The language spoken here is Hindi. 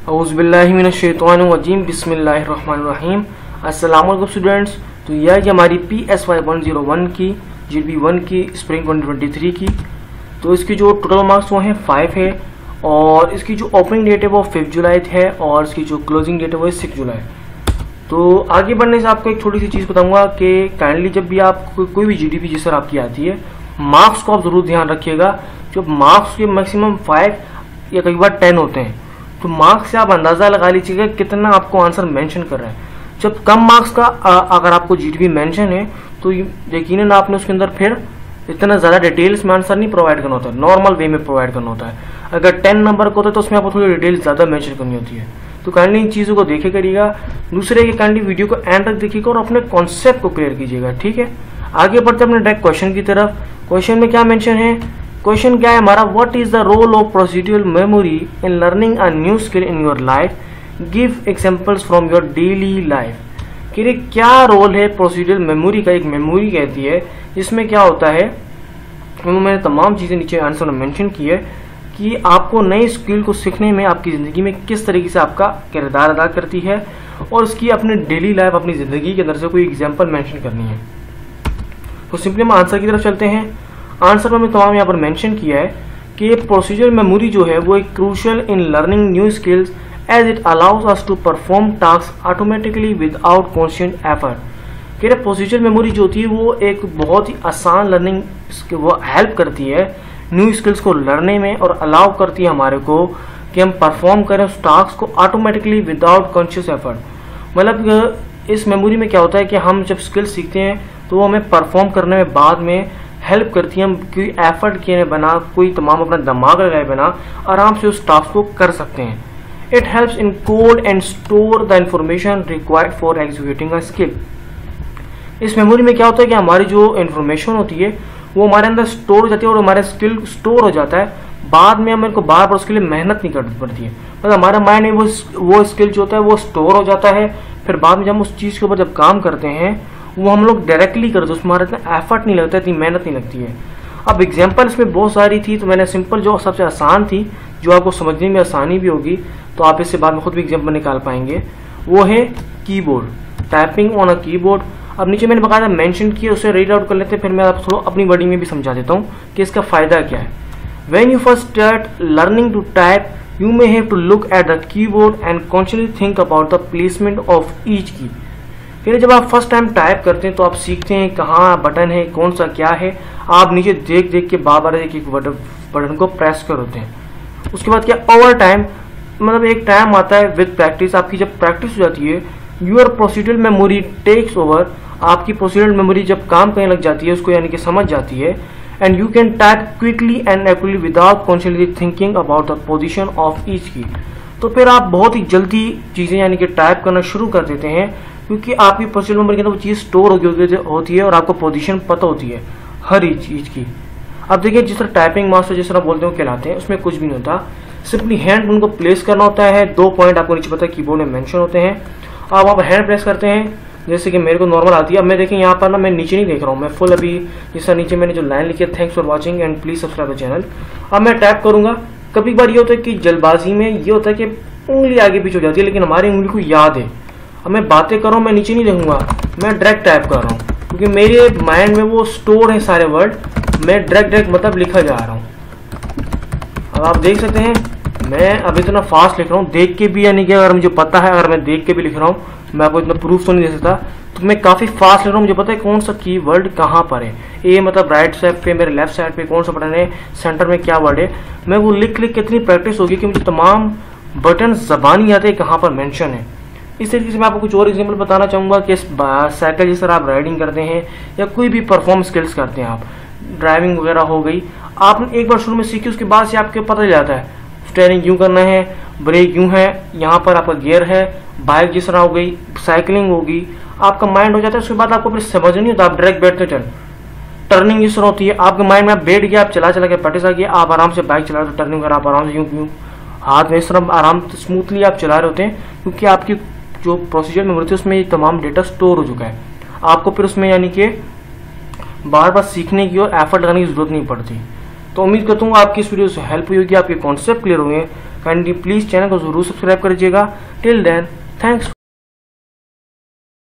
औज़ुबिल्लाहिमिनश्शैतानिर्रजीम बिस्मिल्लाहिर्रहमानिर्रहीम। अस्सलाम वालेकुम स्टूडेंट्स। तो यह हमारी PSY 101 की GB 1 की स्प्रिंग 2023 की। तो इसकी जो टोटल मार्क्स वो हैं 5 है और इसकी जो ओपनिंग डेट है वो 5 जुलाई है और इसकी जो क्लोजिंग डेट है वो 6 जुलाई। तो आगे बढ़ने से आपको एक छोटी सी चीज़ बताऊंगा कि काइंडली जब भी आप कोई भी GDP जिस तरह आपकी आती है, मार्क्स को आप ज़रूर ध्यान रखिएगा। जब मार्क्स के मैक्सिमम 5 या कई बार 10 होते हैं तो मार्क्स से आप अंदाज़ा लगा लीजिएगा कितना आपको आंसर मेंशन कर रहा है। जब कम मार्क्स का अगर आपको GDP मेंशन है तो यकीनन आपने उसके अंदर फिर इतना ज़्यादा डिटेल्स में आंसर नहीं प्रोवाइड करना होता है, नॉर्मल वे में प्रोवाइड करना होता है। अगर 10 नंबर का होता है तो उसमें आपको थोड़ी डिटेल्स ज़्यादा मेंशन करनी होती है। तो काइंडली इन चीज़ों को देखे करिएगा। दूसरे कि काइंडली वीडियो को एंड तक देखिएगा और अपने कॉन्सेप्ट को क्लियर कीजिएगा, ठीक है। आगे बढ़ते अपने डायरेक्ट क्वेश्चन की तरफ। क्वेश्चन में क्या मेंशन है? क्वेश्चन क्या है हमारा? What is the role of procedural memory in learning a new skill in your life? Give examples from your daily life. कि क्या रोल है प्रोसीड्यूरल मेमोरी का? एक मेमोरी कहती है जिसमें क्या होता है, मैंने तमाम चीज़ें नीचे आंसर में मेंशन की है कि आपको नई स्किल को सीखने में आपकी ज़िंदगी में किस तरीके से आपका किरदार अदा करती है और उसकी अपने डेली लाइफ अपनी ज़िंदगी के अंदर से कोई एग्जांपल मेंशन करनी है। तो सिंपली हम आंसर की तरफ चलते हैं। आंसर में तमाम यहाँ पर मेंशन किया है कि प्रोसीजरल मेमोरी जो है वो एक crucial in learning new skills as it allows us to perform task automatically without conscious effort. कि प्रोसीजरल मेमोरी जो होती है वो एक बहुत ही आसान लर्निंग वो हेल्प करती है न्यू स्किल्स को लर्ने में और अलाउ करती है हमारे को कि हम परफॉर्म करें उस टास्क को ऑटोमेटिकली विदाउट कॉन्शियस एफर्ट। मतलब इस मेमोरी में क्या होता है कि हम जब स्किल्स सीखते हैं तो वो हमें परफॉर्म करने में बाद में हेल्प करती है। हम कोई एफर्ट किए बिना, कोई तमाम अपना दिमाग लगाए बिना आराम से उस टास्क को कर सकते हैं। It helps in code and store the information required for executing a skill. इस मेमोरी में क्या होता है कि हमारी जो इन्फॉर्मेशन होती है वो हमारे अंदर स्टोर हो जाती है और हमारा स्किल स्टोर हो जाता है। बाद में हमें को बार बार उसके लिए मेहनत नहीं करनी पड़ती है। मतलब हमारा माइंड में वो स्किल जो होता है वो स्टोर हो जाता है। फिर बाद में जब हम उस चीज़ के ऊपर जब काम करते हैं वो हम लोग डायरेक्टली करते हैं, उसमें हमारा इतना एफर्ट नहीं लगता, इतनी मेहनत नहीं लगती है। अब एग्जाम्पल इसमें बहुत सारी थी तो मैंने सिंपल जो सबसे आसान थी, जो आपको समझने में आसानी भी होगी, तो आप इससे बाद में खुद भी एग्जाम्पल निकाल पाएंगे, वो है keyboard, typing on a keyboard. अब नीचे मैंने बकायदा मेंशन किया, उसे रीड आउट कर लेते हैं, फिर मैं आपको थोड़ा अपनी वर्डिंग में भी समझा देता हूँ कि इसका फ़ायदा क्या है। When you first start learning to type you may have to look at the keyboard and consciously think about the placement of each key. फिर जब आप फर्स्ट टाइम टाइप करते हैं तो आप सीखते हैं कहाँ बटन है, कौन सा क्या है। आप नीचे देख देख के बार बार एक बटन को प्रेस कर होते हैं। उसके बाद क्या, ओवर टाइम, मतलब एक टाइम आता है विद प्रैक्टिस, आपकी जब प्रैक्टिस हो जाती है your procedural memory takes over. आपकी प्रोसीड्यूरल मेमोरी जब काम करने लग जाती है, उसको यानी कि समझ जाती है, and you can type quickly and accurately without consciously thinking about the position of each की। तो फिर आप बहुत ही जल्दी चीज़ें यानी कि टाइप करना शुरू कर देते हैं क्योंकि आपकी प्रोसीड्यूरल मेमोरी के अंदर वो चीज़ स्टोर होती है और आपको पोजीशन पता होती है हर एक चीज़ की। अब देखिए जिस तरह टाइपिंग मास्टर जिस तरह बोलते हैं कहलाते हैं, उसमें कुछ भी नहीं होता, सिंपली हैंड उनको प्लेस करना होता है। 2 पॉइंट आपको नीचे पता है कीबोर्ड में मेंशन होते हैं। अब आप हैंड प्रेस करते हैं जैसे कि मेरे को नॉर्मल आती है। अब मैं देखें यहाँ पर ना मैं नीचे नहीं देख रहा हूँ, मैं फुल अभी जिस तरह नीचे मैंने जो लाइन लिखी है, thanks for watching and please subscribe the channel. अब मैं टाइप करूंगा। कभी बार ये होता है कि जल्दबाजी में ये होता है कि उंगली आगे पीछे हो जाती है, लेकिन हमारी उंगली को याद है। अब मैं बातें कर रहा हूँ, मैं नीचे नहीं देखूंगा, मैं डायरेक्ट टाइप कर रहा हूँ क्योंकि मेरे माइंड में वो स्टोर है सारे वर्ड, मैं डायरेक्ट मतलब लिखा जा रहा हूँ। अब आप देख सकते हैं मैं अब इतना फास्ट लिख रहा हूँ, देख के भी, यानी कि अगर मुझे पता है, अगर मैं देख के भी लिख रहा हूँ, मैं आपको इतना प्रूफ तो नहीं दे सकता, तो मैं काफ़ी फास्ट लिख रहा हूँ। मुझे पता है कौन सा की वर्ड कहाँ पर है, ए मतलब राइट साइड पे, मेरे लेफ्ट साइड पे कौन सा बटन है, सेंटर में क्या वर्ड है। मैं वो लिख लिख के इतनी प्रैक्टिस होगी कि मुझे तमाम बटन ज़बानी आते हैं कहाँ पर मेंशन है। इस तरीके से मैं आपको कुछ और एग्जांपल बताना चाहूँगा कि साइकिल जिस तरह आप राइडिंग करते हैं या कोई भी परफॉर्म स्किल्स करते हैं, आप ड्राइविंग वगैरह हो गई, आपने एक बार शुरू में सीखी, उसके बाद से आपको पता चल जाता है स्टीयरिंग यूँ करना है, ब्रेक यूँ है, यहाँ पर आपका गियर है, बाइक जिस तरह हो गई, साइकिलिंग होगी, आपका माइंड हो जाता है। उसके बाद आपको फिर समझ नहीं होता, आप डायरेक्ट बैठते चल। टर्निंग जिस तरह होती है, आपके माइंड में आप बैठ गया, आप चला के प्रैक्टिस आ गया, आप आराम से बाइक चला रहे हो, टर्निंग वगैरह आप आराम से यूँ हाथ में इस तरह आराम स्मूथली आप चला रहे होते हैं क्योंकि आपकी जो प्रोसीजर मेमोरी थी उसमें ये तमाम डेटा स्टोर हो चुका है। आपको फिर उसमें यानी कि बार बार सीखने की और एफर्ट लगाने की जरूरत नहीं पड़ती। तो उम्मीद करता हूँ आपकी इस वीडियो से हेल्प हुई होगी, आपके कॉन्सेप्ट क्लियर हुए। काइंडली प्लीज़ चैनल को ज़रूर सब्सक्राइब करिएगा। Till then thanks.